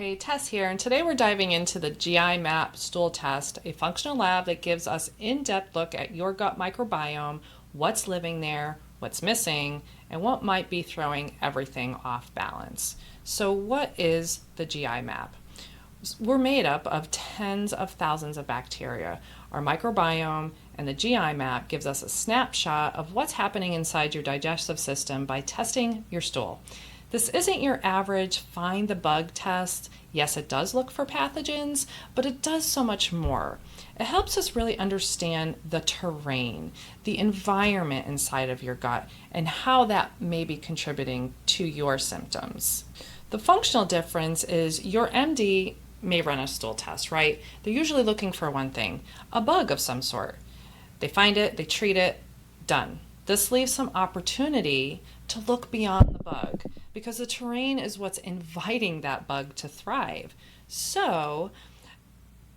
Hey, Tess here, and today we're diving into the GI Map stool test, a functional lab that gives us in-depth look at your gut microbiome, what's living there, what's missing, and what might be throwing everything off balance. So what is the GI Map? We're made up of tens of thousands of bacteria. Our microbiome and the GI map gives us a snapshot of what's happening inside your digestive system by testing your stool. This isn't your average find the bug test. Yes, it does look for pathogens, but it does so much more. It helps us really understand the terrain, the environment inside of your gut, and how that may be contributing to your symptoms. The functional difference is your MD may run a stool test, right? They're usually looking for one thing, a bug of some sort. They find it, they treat it, done. This leaves some opportunity to look beyond the bug because the terrain is what's inviting that bug to thrive. So,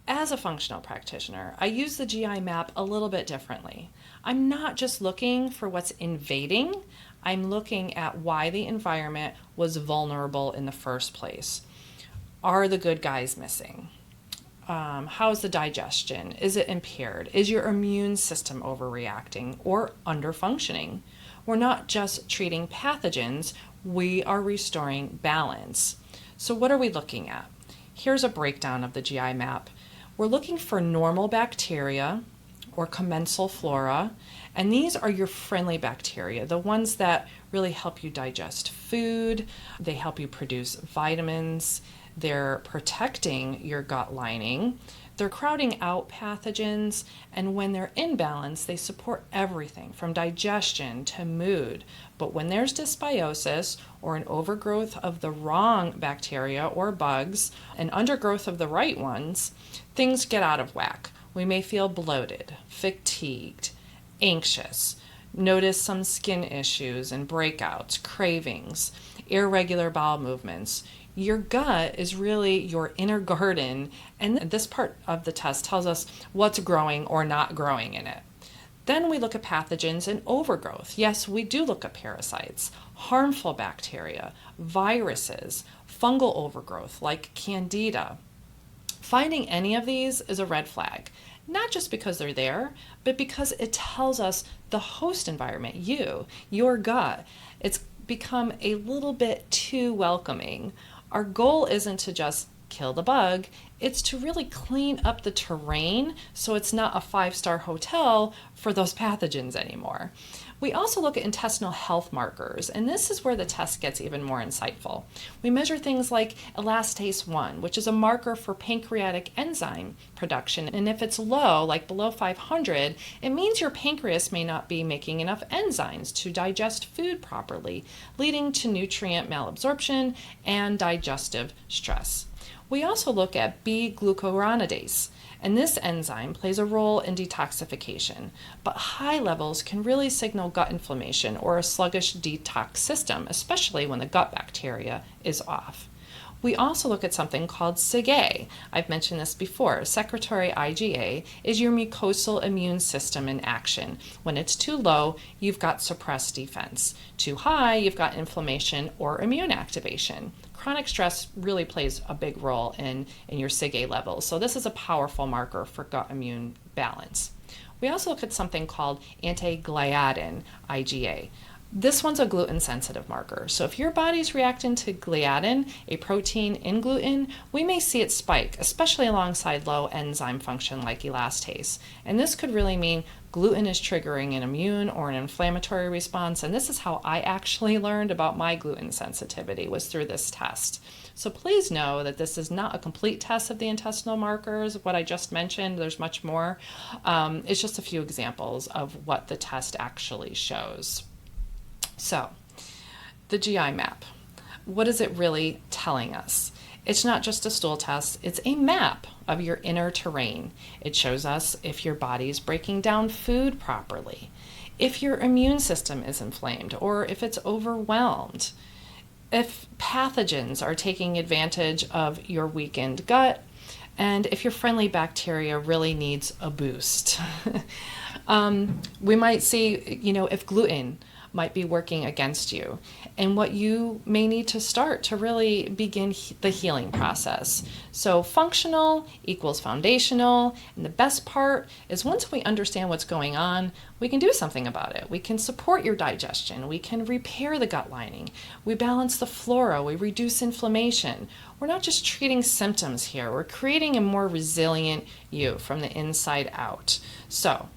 as a functional practitioner, I use the GI map a little bit differently. I'm not just looking for what's invading, I'm looking at why the environment was vulnerable in the first place. Are the good guys missing? How's the digestion? Is it impaired? Is your immune system overreacting or underfunctioning? We're not just treating pathogens, we are restoring balance. So what are we looking at? Here's a breakdown of the GI map. We're looking for normal bacteria or commensal flora, and these are your friendly bacteria, the ones that really help you digest food, they help you produce vitamins, they're protecting your gut lining, they're crowding out pathogens, and when they're in balance, they support everything from digestion to mood. But when there's dysbiosis or an overgrowth of the wrong bacteria or bugs, and undergrowth of the right ones, things get out of whack. We may feel bloated, fatigued, anxious, notice some skin issues and breakouts, cravings, irregular bowel movements. Your gut is really your inner garden, and this part of the test tells us what's growing or not growing in it. Then we look at pathogens and overgrowth. Yes, we do look at parasites, harmful bacteria, viruses, fungal overgrowth like Candida. Finding any of these is a red flag, not just because they're there, but because it tells us the host environment, your gut, it's become a little bit too welcoming. Our goal isn't to just kill the bug, it's to really clean up the terrain so it's not a 5-star hotel for those pathogens anymore. We also look at intestinal health markers, and this is where the test gets even more insightful. We measure things like elastase 1, which is a marker for pancreatic enzyme production, and if it's low, like below 500, it means your pancreas may not be making enough enzymes to digest food properly, leading to nutrient malabsorption and digestive stress. We also look at B-glucuronidase, and this enzyme plays a role in detoxification, but high levels can really signal gut inflammation or a sluggish detox system, especially when the gut bacteria is off. We also look at something called SIG-A. I've mentioned this before. Secretory IgA is your mucosal immune system in action. When it's too low, you've got suppressed defense. Too high, you've got inflammation or immune activation. Chronic stress really plays a big role in your SIG-A levels. So this is a powerful marker for gut immune balance. We also look at something called anti-gliadin IgA. This one's a gluten-sensitive marker. So if your body's reacting to gliadin, a protein in gluten, we may see it spike, especially alongside low enzyme function like elastase. And this could really mean gluten is triggering an immune or an inflammatory response. And this is how I actually learned about my gluten sensitivity, was through this test. So please know that this is not a complete test of the intestinal markers. What I just mentioned, there's much more. It's just a few examples of what the test actually shows. So, the GI map, what is it really telling us? It's not just a stool test, it's a map of your inner terrain. It shows us if your body is breaking down food properly, if your immune system is inflamed, or if it's overwhelmed, if pathogens are taking advantage of your weakened gut, and if your friendly bacteria really needs a boost. We might see, if gluten might be working against you, and what you may need to start to really begin the healing process. So functional equals foundational, and the best part is once we understand what's going on, we can do something about it. We can support your digestion, we can repair the gut lining, we balance the flora, we reduce inflammation. We're not just treating symptoms here, we're creating a more resilient you from the inside out. So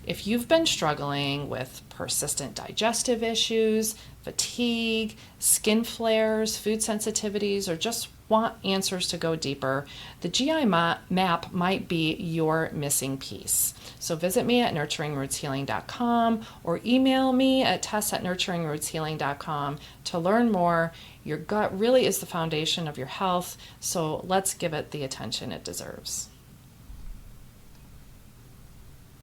if you've been struggling with persistent digestive issues, fatigue, skin flares, food sensitivities, or just want answers to go deeper, the GI map might be your missing piece. So visit me at nurturingrootshealing.com or email me at tess@nurturingrootshealing.com to learn more. Your gut really is the foundation of your health, so let's give it the attention it deserves.